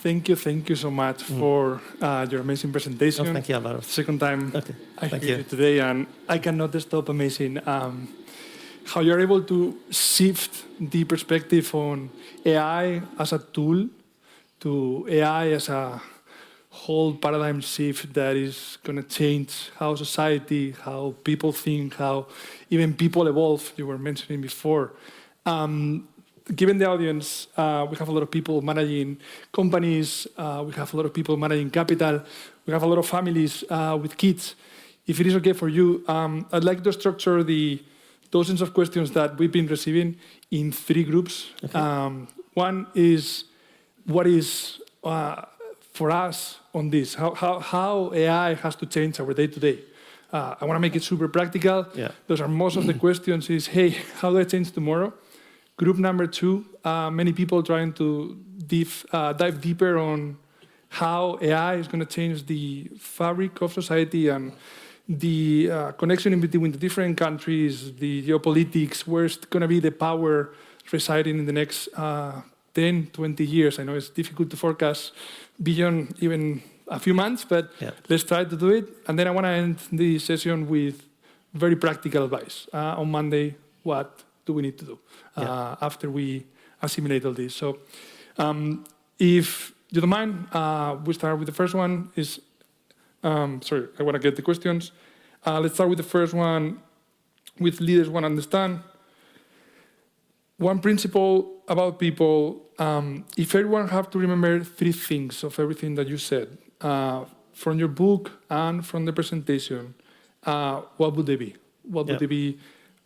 Thank you so much for your amazing presentation. Oh, thank you, Álvaro. Second time I Thank hear you. you today, and I cannot stop amazing how you're able to shift the perspective on AI as a tool to AI as a whole paradigm shift that is going to change how society, how people think, how even people evolve, you were mentioning before. Given the audience, we have a lot of people managing companies, we have a lot of people managing capital, we have a lot of families with kids. If it is okay for you, I'd like to structure the dozens of questions that we've been receiving in 3 groups. Okay. One is, what is, for us on this, how AI has to change our day-to-day? I want to make it super practical. Yeah. Those are most of the questions is, hey, how do I change tomorrow? Group number 2, many people trying to dive deeper on how AI is going to change the fabric of society and the connection in between the different countries, the geopolitics, where's going to be the power residing in the next 10, 20 years. I know it's difficult to forecast beyond even a few months, but let's try to do it. And then I want to end the session with very practical advice. On Monday, what do we need to do after we assimilate all this? So if you don't mind, we start with the first one. Sorry, I want to get the questions. Let's start with the first one, with leaders want to understand. One principle about people, if everyone have to remember 3 things of everything that you said, from your book and from the presentation, what would they be? What would they be?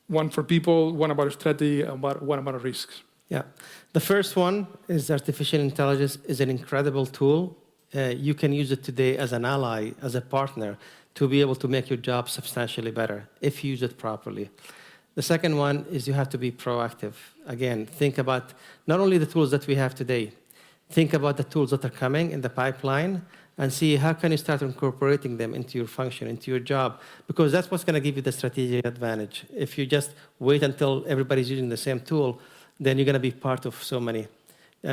One for people, one about strategy, and one about risks. Yeah. The first one is artificial intelligence is an incredible tool. You can use it today as an ally, as a partner, to be able to make your job substantially better if you use it properly. The second one is you have to be proactive. Again, think about not only the tools that we have today, think about the tools that are coming in the pipeline and see how can you start incorporating them into your function, into your job, because that's what's going to give you the strategic advantage. If you just wait until everybody's using the same tool, then you're going to be part of so many.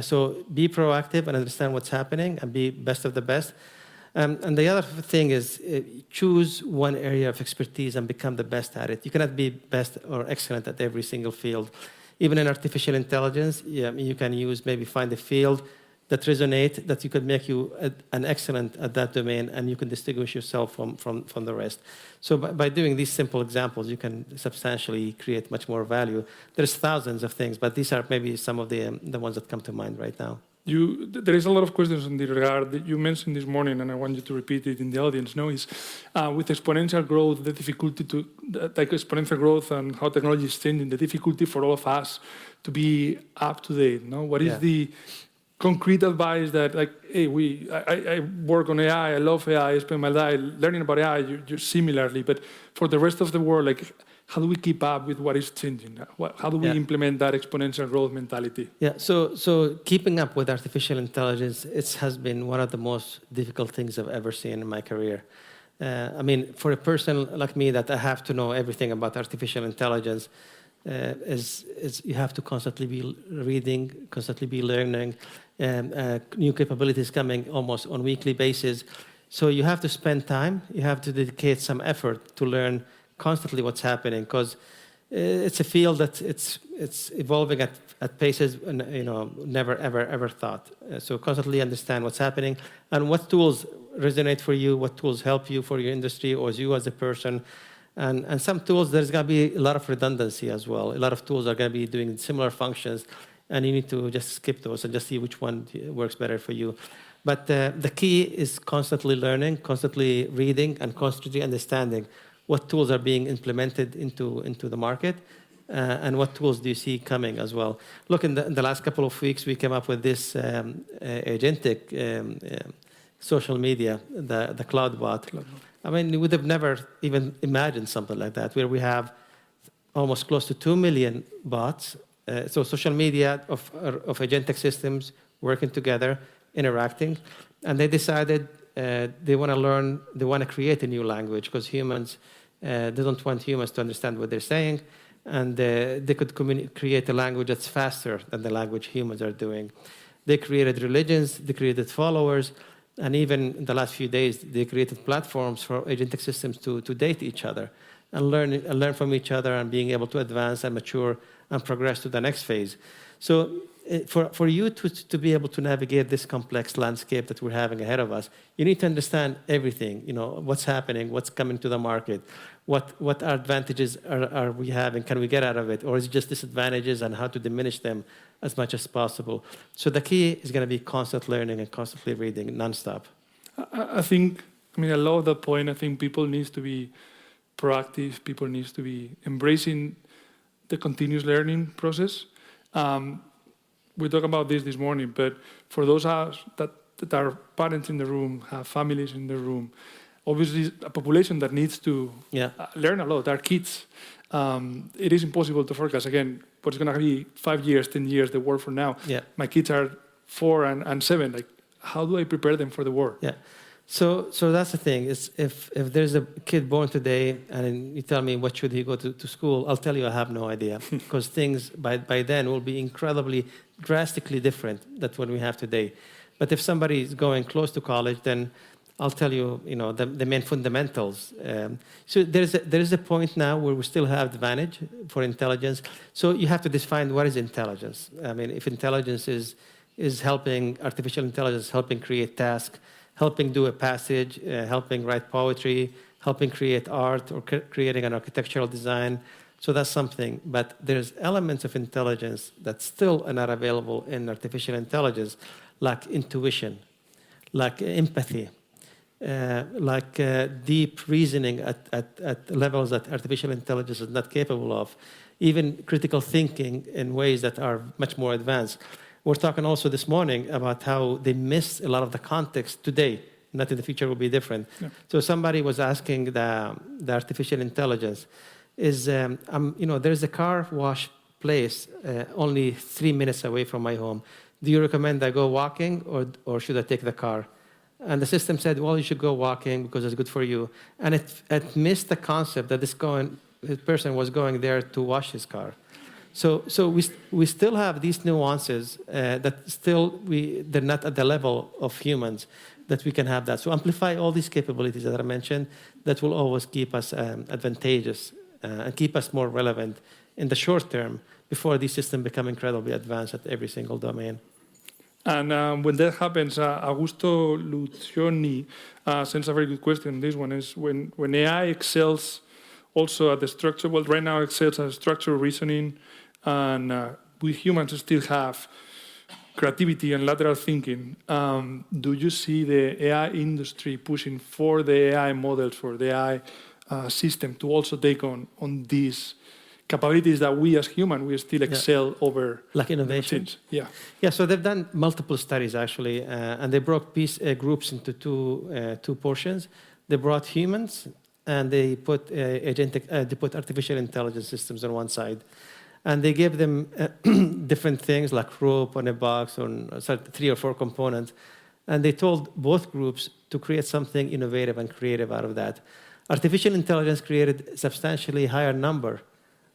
So be proactive and understand what's happening and be best of the best. And the other thing is choose one area of expertise and become the best at it. You cannot be best or excellent at every single field. Even in artificial intelligence, you can find a field that resonate, that you could make you an excellent at that domain, and you can distinguish yourself from the rest. So by doing these simple examples, you can substantially create much more value. There's thousands of things, but these are maybe some of the ones that come to mind right now. There is a lot of questions in this regard that you mentioned this morning, and I want you to repeat it in the audience. Is with exponential growth, the difficulty to like exponential growth and how technology is changing, the difficulty for all of us to be up to date. What is the concrete advice that, like, hey, I work on AI, I love AI, I spend my life learning about AI, you're similarly, but for the rest of the world, like, how do we keep up with what is changing? How do we implement that exponential growth mentality? Yeah, so keeping up with artificial intelligence, it has been one of the most difficult things I've ever seen in my career. I mean, for a person like me that I have to know everything about artificial intelligence, is you have to constantly be reading, constantly be learning, new capabilities coming almost on a weekly basis. So you have to spend time, you have to dedicate some effort to learn constantly what's happening, because it's a field that it's evolving at paces never ever thought. So constantly understand what's happening and what tools resonate for you, what tools help you for your industry or you as a person. And some tools, there's going to be a lot of redundancy as well. A lot of tools are going to be doing similar functions, and you need to just skip those and just see which one works better for you. But the key is constantly learning, constantly reading, and constantly understanding what tools are being implemented into the market, and what tools do you see coming as well. Look, in the last couple of weeks, we came up with this agentic social media, the cloud bot. I mean, we would have never even imagined something like that, where we have almost close to 2 million bots. So social media of agentic systems working together, interacting. And they decided they want to learn, they want to create a new language, because humans, they don't want humans to understand what they're saying. And they could create a language that's faster than the language humans are doing. They created religions, they created followers, and even in the last few days, they created platforms for agentic systems to date each other and learn from each other and being able to advance and mature and progress to the next phase. So for you to be able to navigate this complex landscape that we're having ahead of us, you need to understand everything, what's happening, what's coming to the market, what advantages are we having, can we get out of it, or is it just disadvantages and how to diminish them as much as possible. So the key is going to be constant learning and constantly reading nonstop. I love that point. I think people need to be proactive, people need to be embracing the continuous learning process. We talked about this morning, but for those us that are parents in the room, have families in the room, obviously a population that needs to learn a lot, our kids. It is impossible to forecast, again, what's going to be 5 years, 10 years, the world from now. Yeah. My kids are 4 and 7. Like, how do I prepare them for the world? Yeah. So that's the thing, is if there's a kid born today and you tell me what should he go to school, I'll tell you I have no idea, because things by then will be incredibly, drastically different than what we have today. But if somebody is going close to college, then I'll tell you, the main fundamentals. So there is a point now where we still have advantage for intelligence. So you have to define what is intelligence. I mean, if intelligence is helping, artificial intelligence helping create tasks, helping do a passage, helping write poetry, helping create art, or creating an architectural design. So that's something. But there's elements of intelligence that still are not available in artificial intelligence, like intuition, like empathy, like deep reasoning at levels that artificial intelligence is not capable of, even critical thinking in ways that are much more advanced. We're talking also this morning about how they miss a lot of the context today. Not in the future will be different. Yeah. So somebody was asking the artificial intelligence, there's a car wash place only 3 minutes away from my home. Do you recommend I go walking or should I take the car? And the system said, well, you should go walking because it's good for you. And it missed the concept that this person was going there to wash his car. So we still have these nuances that they're not at the level of humans that we can have that. So amplify all these capabilities that I mentioned that will always keep us advantageous and keep us more relevant in the short term before these systems become incredibly advanced at every single domain. And when that happens, Augusto Lucioni sends a very good question. This one is, when AI excels also at the structure, well, right now excels at structural reasoning, and we humans still have creativity and lateral thinking. Do you see the AI industry pushing for the AI models, for the AI system to also take on these capabilities that we as humans, we still excel over? Like innovation? Yeah, so they've done multiple studies, actually, and they broke groups into two portions. They brought humans, and they put artificial intelligence systems on one side. And they gave them different things like rope on a box or 3 or 4 components. And they told both groups to create something innovative and creative out of that. Artificial intelligence created a substantially higher number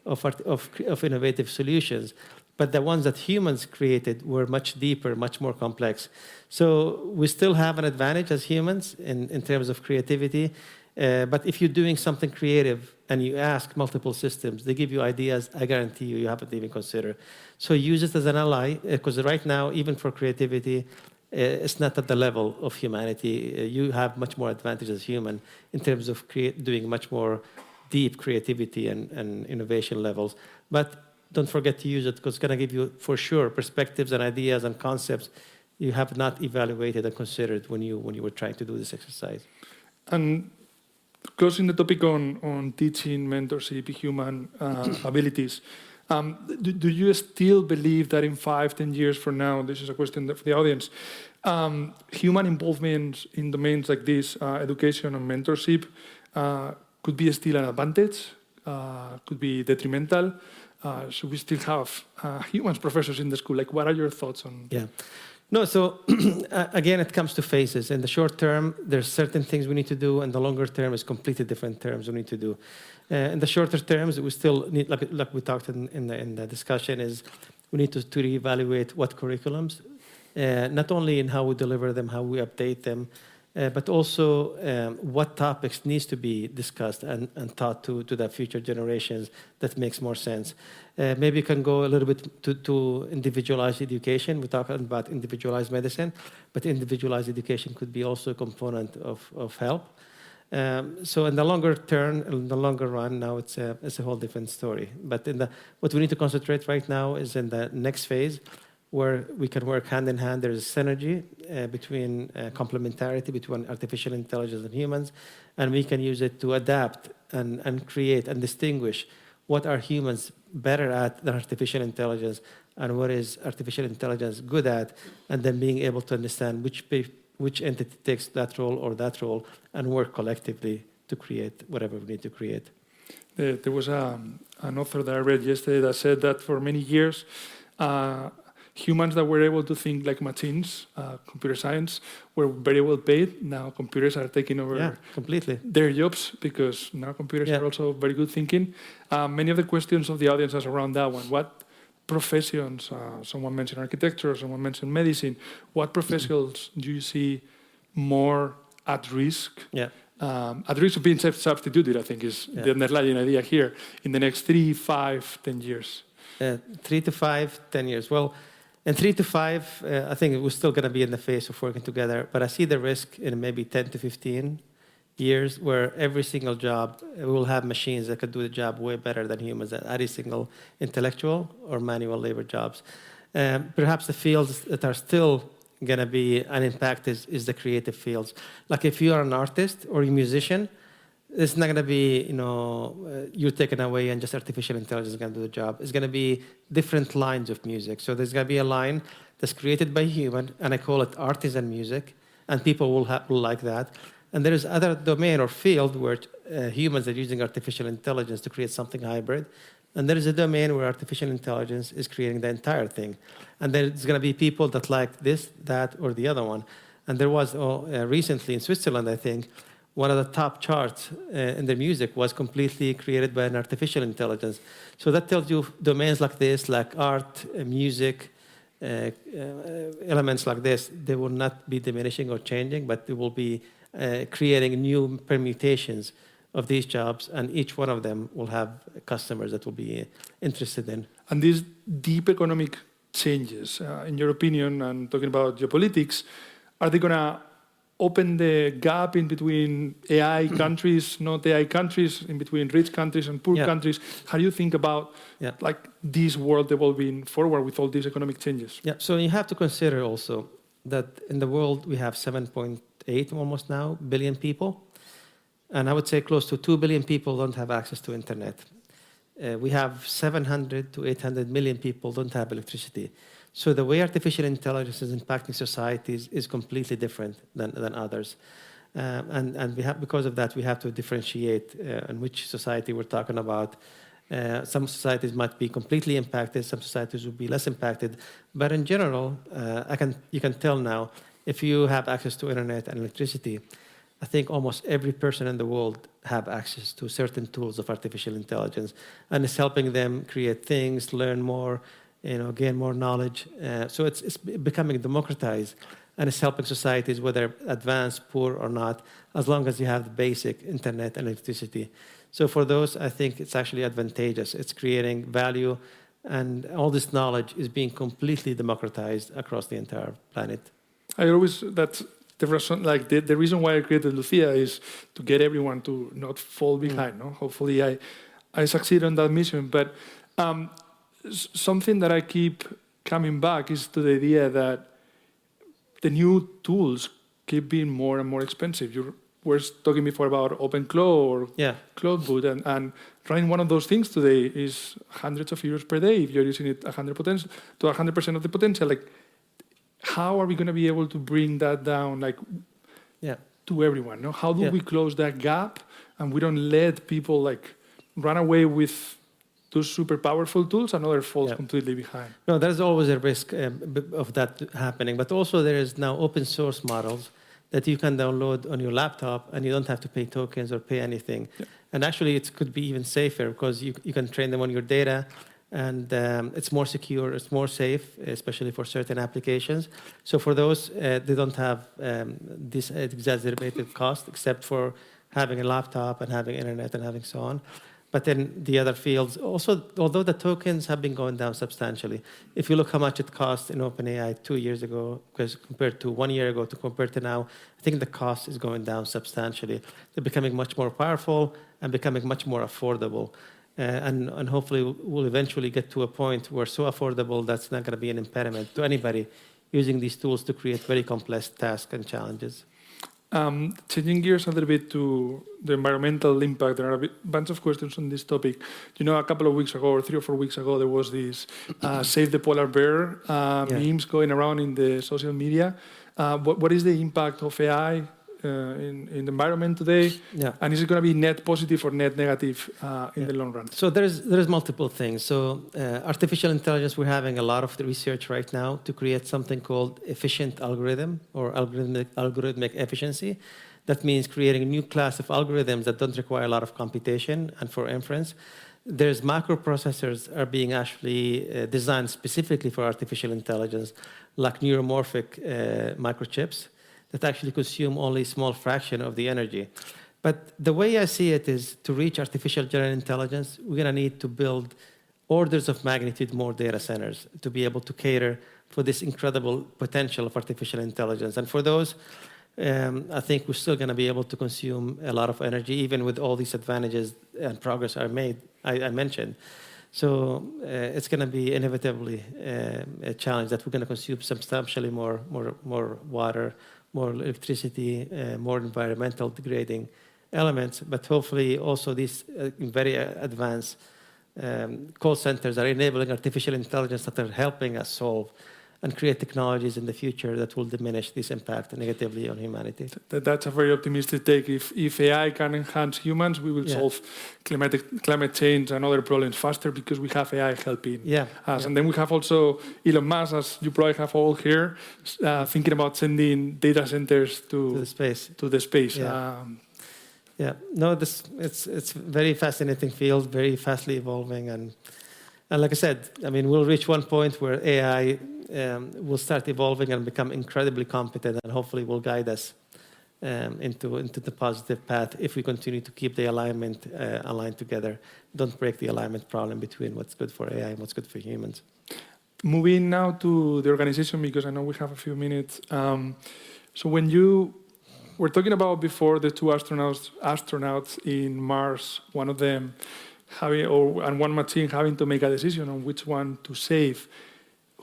of innovative solutions, but the ones that humans created were much deeper, much more complex. So we still have an advantage as humans in terms of creativity. But if you're doing something creative and you ask multiple systems, they give you ideas I guarantee you haven't even considered. So use it as an ally, because right now, even for creativity, it's not at the level of humanity. You have much more advantage as human in terms of doing much more deep creativity and innovation levels. But don't forget to use it, because it's going to give you, for sure, perspectives and ideas and concepts you have not evaluated and considered when you were trying to do this exercise. And closing the topic on teaching, mentorship, human abilities, do you still believe that in 5-10 years from now, this is a question for the audience, human involvement in domains like this, education and mentorship, could be still an advantage, could be detrimental? Should we still have humans professors in the school? Like, what are your thoughts on? Yeah. No, so again, it comes to phases. In the short term, there's certain things we need to do, and the longer term is completely different terms we need to do. In the shorter terms, we still need, like we talked in the discussion, is we need to reevaluate what curriculums not only in how we deliver them, how we update them, but also what topics needs to be discussed and taught to the future generations that makes more sense. Maybe you can go a little bit to individualized education. We're talking about individualized medicine, but individualized education could be also a component of help. So in the longer term, in the longer run, now it's a whole different story. But what we need to concentrate right now is in the next phase, where we can work hand in hand. There's a synergy between complementarity between artificial intelligence and humans, and we can use it to adapt and create and distinguish what are humans better at than artificial intelligence, and what is artificial intelligence good at, and then being able to understand which entity takes that role or that role, and work collectively to create whatever we need to create. There was an author that I read yesterday that said that for many years, humans that were able to think like machines, computer science, were very well paid. Now computers are taking over completely their jobs, because now computers are also very good thinking. Many of the questions of the audience are around that one. What professions, someone mentioned architecture, someone mentioned medicine, what professions do you see more at risk? At risk of being substituted, I think, is the underlying idea here, in the next 3, 5, 10 years. 3 to 5, 10 years. Well, in 3 to 5, I think we're still going to be in the phase of working together, but I see the risk in maybe 10 to 15 years where every single job, we will have machines that could do the job way better than humans at every single intellectual or manual labor jobs. Perhaps the fields that are still going to be unimpacted is the creative fields. Like if you are an artist or a musician, it's not going to be, you're taken away and just artificial intelligence is going to do the job. It's going to be different lines of music. So there's going to be a line that's created by human, and I call it artisan music, and people will like that. And there is other domain or field where humans are using artificial intelligence to create something hybrid. And there is a domain where artificial intelligence is creating the entire thing. And there's going to be people that like this, that, or the other one. And there was recently in Switzerland, I think, one of the top charts in their music was completely created by an artificial intelligence. So that tells you domains like this, like art, music, elements like this, they will not be diminishing or changing, but they will be creating new permutations of these jobs, and each one of them will have customers that will be interested in. And these deep economic changes, in your opinion, and talking about geopolitics, are they going to open the gap in between AI countries, not AI countries, in between rich countries and poor countries? How do you think about like this world evolving forward with all these economic changes? Yeah, so you have to consider also that in the world we have 7.8 almost now billion people, and I would say close to 2 billion people don't have access to internet. We have 700 to 800 million people don't have electricity. So the way artificial intelligence is impacting societies is completely different than others. And we have, because of that, we have to differentiate in which society we're talking about. Some societies might be completely impacted, some societies will be less impacted. But in general, you can tell now, if you have access to internet and electricity, I think almost every person in the world have access to certain tools of artificial intelligence, and it's helping them create things, learn more, gain more knowledge. So it's becoming democratized, and it's helping societies, whether advanced, poor, or not, as long as you have the basic internet and electricity. So for those, I think it's actually advantageous. It's creating value, and all this knowledge is being completely democratized across the entire planet. The reason why I created Lucia is to get everyone to not fall behind. No? Hopefully I succeed on that mission. But something that I keep coming back is to the idea that the new tools keep being more and more expensive. You were talking before about OpenClaw or Cloudboot, and running one of those things today is hundreds of euros per day if you're using it 100% of the potential. Like, how are we going to be able to bring that down, to everyone? No? How do we close that gap, and we don't let people run away with those super powerful tools and others fall completely behind? No, there's always a risk of that happening. But also there is now open source models that you can download on your laptop, and you don't have to pay tokens or pay anything. Yeah. And actually, it could be even safer because you can train them on your data, And it's more secure, it's more safe, especially for certain applications. So for those, they don't have this exacerbated cost, except for having a laptop and having internet and having so on. But in the other fields, also, although the tokens have been going down substantially, if you look how much it cost in OpenAI 2 years ago, because compared to 1 year ago to compared to now, I think the cost is going down substantially. They're becoming much more powerful and becoming much more affordable. And hopefully we'll eventually get to a point where so affordable that's not going to be an impediment to anybody using these tools to create very complex tasks and challenges. Changing gears a little bit to the environmental impact, there are a bunch of questions on this topic. You know, a couple of weeks ago, or 3 or 4 weeks ago, there was this Save the Polar Bear memes going around in the social media. What is the impact of AI in the environment today? Yeah. And is it going to be net positive or net negative in the long run? So there's multiple things. So artificial intelligence, we're having a lot of the research right now to create something called efficient algorithm or algorithmic efficiency. That means creating a new class of algorithms that don't require a lot of computation and for inference. There's microprocessors are being actually designed specifically for artificial intelligence, like neuromorphic microchips that actually consume only a small fraction of the energy. But the way I see it is to reach artificial general intelligence, we're going to need to build orders of magnitude more data centers to be able to cater for this incredible potential of artificial intelligence. And for those, I think we're still going to be able to consume a lot of energy, even with all these advantages and progress I mentioned. So it's going to be inevitably a challenge that we're going to consume substantially more water, more electricity, more environmental degrading elements, but hopefully also these very advanced call centers are enabling artificial intelligence that are helping us solve and create technologies in the future that will diminish this impact negatively on humanity. That's a very optimistic take. If AI can enhance humans, we will solve climate change and other problems faster because we have AI helping us. And then we have also Elon Musk, as you probably have all here, thinking about sending data centers to the space. No, it's very fascinating field, very fastly evolving, and like I said, I mean, we'll reach one point where AI will start evolving and become incredibly competent, and hopefully will guide us into the positive path if we continue to keep the alignment aligned together. Don't break the alignment problem between what's good for AI and what's good for humans. Moving now to the organization, because I know we have a few minutes. So when you were talking about before the 2 astronauts in Mars, one of them and one machine having to make a decision on which one to save,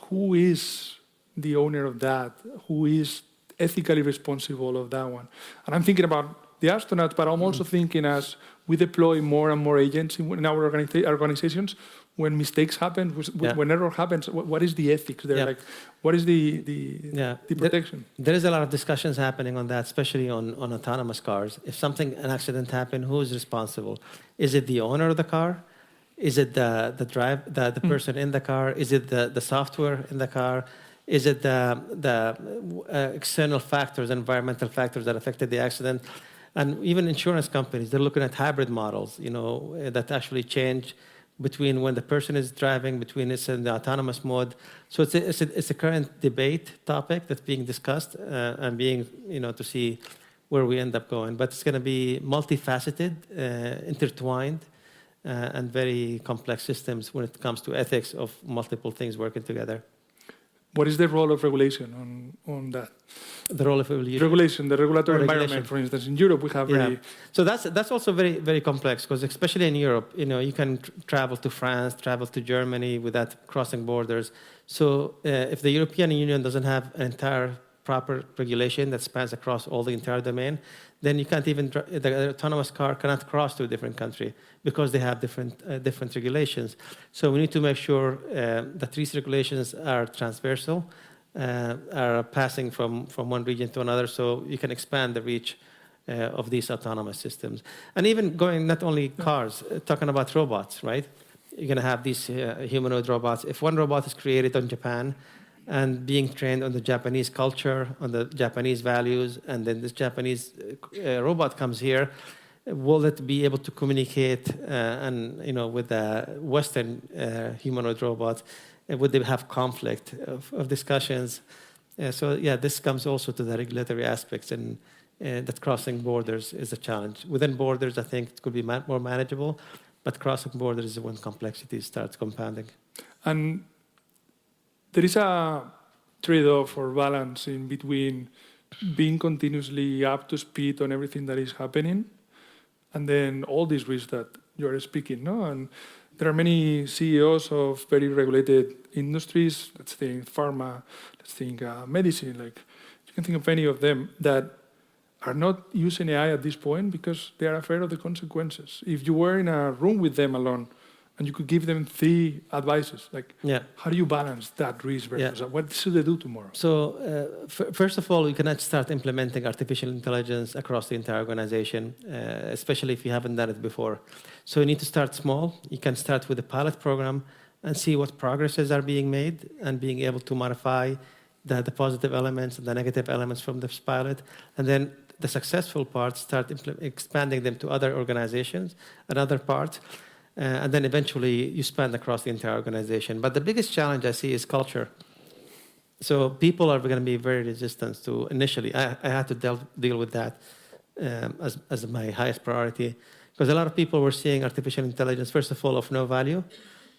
who is the owner of that? Who is ethically responsible of that one? And I'm thinking about the astronauts, but I'm also thinking as we deploy more and more agents in our organizations, when mistakes happen, when error happens, what is the ethics there? Like, what is the protection? There is a lot of discussions happening on that, especially on autonomous cars. If an accident happened, who is responsible? Is it the owner of the car? Is it the person in the car? Is it the software in the car? Is it the external factors, environmental factors that affected the accident? And even insurance companies, they're looking at hybrid models, that actually change between when the person is driving, between it's in the autonomous mode. So it's a current debate topic that's being discussed and being, to see where we end up going. But it's going to be multifaceted, intertwined, and very complex systems when it comes to ethics of multiple things working together. What is the role of regulation on that? The role of regulation, the regulatory environment, for instance. In Europe, we have very... So that's also very, very complex, because especially in Europe, you can travel to France, travel to Germany without crossing borders. So if the European Union doesn't have an entire proper regulation that spans across all the entire domain, then you can't even, the autonomous car cannot cross to a different country because they have different regulations. So we need to make sure that these regulations are transversal, are passing from one region to another, so you can expand the reach of these autonomous systems. And even going not only cars, talking about robots, right? You're going to have these humanoid robots. If one robot is created in Japan and being trained on the Japanese culture, on the Japanese values, and then this Japanese robot comes here, Will it be able to communicate and with the Western humanoid robots? Would they have conflict of discussions? So this comes also to the regulatory aspects, and that crossing borders is a challenge. Within borders, I think it could be more manageable, but crossing borders is when complexity starts compounding. And there is a trade-off or balance in between being continuously up to speed on everything that is happening, and then all these risks that you're speaking, no? And there are many CEOs of very regulated industries, let's think pharma, let's think medicine, like you can think of any of them that are not using AI at this point because they are afraid of the consequences. If you were in a room with them alone and you could give them 3 advices, like how do you balance that risk versus what should they do tomorrow? So first of all, you cannot start implementing artificial intelligence across the entire organization, especially if you haven't done it before. So you need to start small. You can start with a pilot program and see what progresses are being made and being able to modify the positive elements and the negative elements from this pilot. And then the successful parts, start expanding them to other organizations and other parts. And then eventually you span across the entire organization. But the biggest challenge I see is culture. So people are going to be very resistant to initially. I had to deal with that as my highest priority. Because a lot of people were seeing artificial intelligence, first of all, of no value,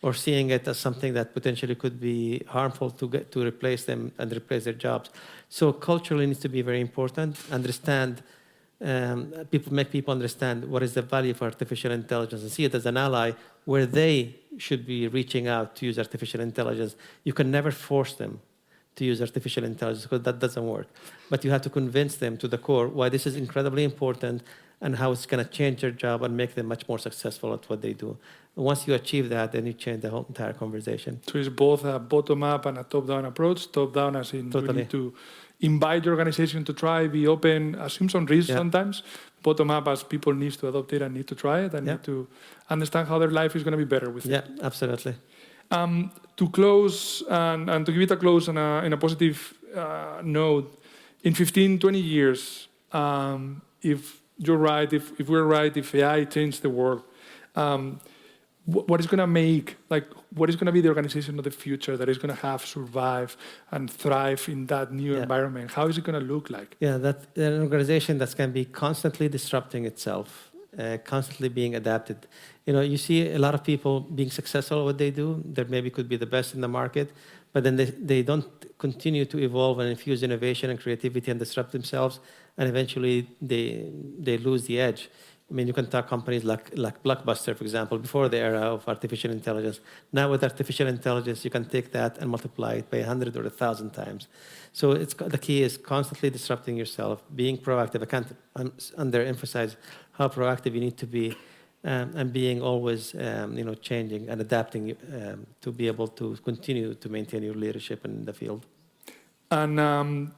or seeing it as something that potentially could be harmful to replace them and replace their jobs. So culturally needs to be very important. Understand, make people understand what is the value of artificial intelligence and see it as an ally where they should be reaching out to use artificial intelligence. You can never force them to use artificial intelligence because that doesn't work. But you have to convince them to the core why this is incredibly important and how it's going to change their job and make them much more successful at what they do. And once you achieve that, then you change the whole entire conversation. So it's both a bottom-up and a top-down approach. Top-down as in you need to invite your organization to try, be open, assume some risks sometimes. Bottom-up as people need to adopt it and need to try it and need to understand how their life is going to be better with it. Yeah, absolutely. To close and to give it a close in a positive note, in 15, 20 years, if you're right, if we're right, if AI changed the world, what is going to make, what is going to be the organization of the future that is going to have survive and thrive in that new environment? How is it going to look like? Yeah, that's an organization that's going to be constantly disrupting itself, constantly being adapted. You see a lot of people being successful at what they do, that maybe could be the best in the market, but then they don't continue to evolve and infuse innovation and creativity and disrupt themselves, and eventually they lose the edge. I mean, you can talk companies like Blockbuster, for example, before the era of artificial intelligence. Now with artificial intelligence, you can take that and multiply it by 100 or 1,000 times. So the key is constantly disrupting yourself, being proactive. I can't underemphasize how proactive you need to be, and being always, changing and adapting to be able to continue to maintain your leadership in the field. And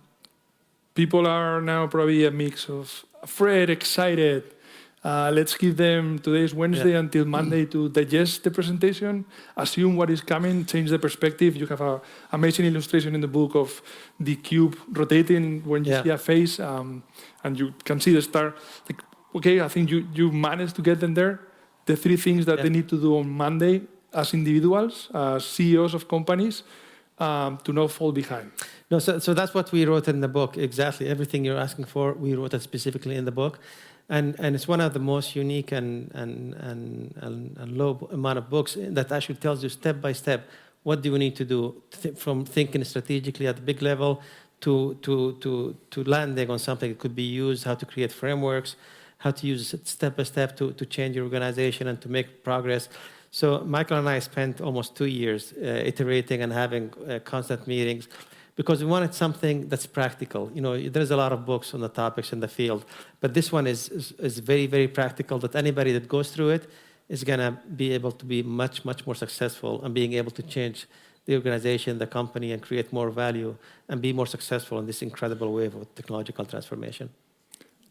people are now probably a mix of afraid, excited. Let's give them today's Wednesday until Monday to digest the presentation, assume what is coming, change the perspective. You have an amazing illustration in the book of the cube rotating when you see a face, and you can see the star. Okay, I think you managed to get them there. The 3 things that they need to do on Monday as individuals, as CEOs of companies, to not fall behind. No, so that's what we wrote in the book. Exactly, everything you're asking for, we wrote it specifically in the book. And it's one of the most unique and low amount of books that actually tells you step by step what do you need to do from thinking strategically at the big level to landing on something that could be used, how to create frameworks, how to use it step by step to change your organization and to make progress. So Michael and I spent almost 2 years iterating and having constant meetings, because we wanted something that's practical. There's a lot of books on the topics in the field, but this one is very, very practical, that anybody that goes through it is going to be able to be much, much more successful and being able to change the organization, the company, and create more value and be more successful in this incredible wave of technological transformation.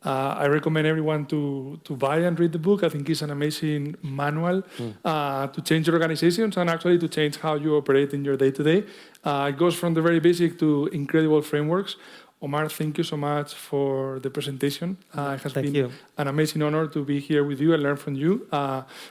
I recommend everyone to buy and read the book. I think it's an amazing manual to change your organizations and actually to change how you operate in your day-to-day. It goes from the very basic to incredible frameworks. Omar, thank you so much for the presentation. It has Thank been you. an amazing honor to be here with you and learn from you.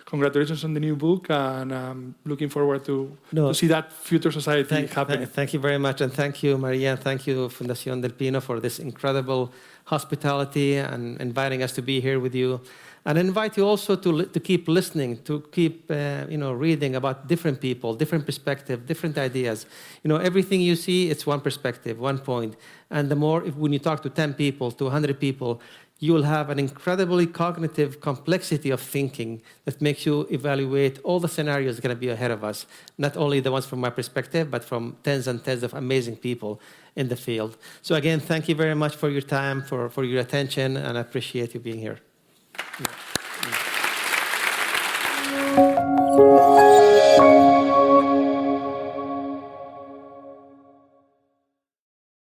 Congratulations on the new book, and I'm looking forward to see that future society happening. Thank you very much, and thank you, Maria, and thank you, Fundación del Pino, for this incredible hospitality and inviting us to be here with you. And I invite you also to keep listening, to keep reading about different people, different perspectives, different ideas. Everything you see, it's one perspective, one point. And the more, when you talk to 10 people, to 100 people, you will have an incredibly cognitive complexity of thinking that makes you evaluate all the scenarios going to be ahead of us, not only the ones from my perspective, but from tens and tens of amazing people in the field. So again, thank you very much for your time, for your attention, and I appreciate you being here.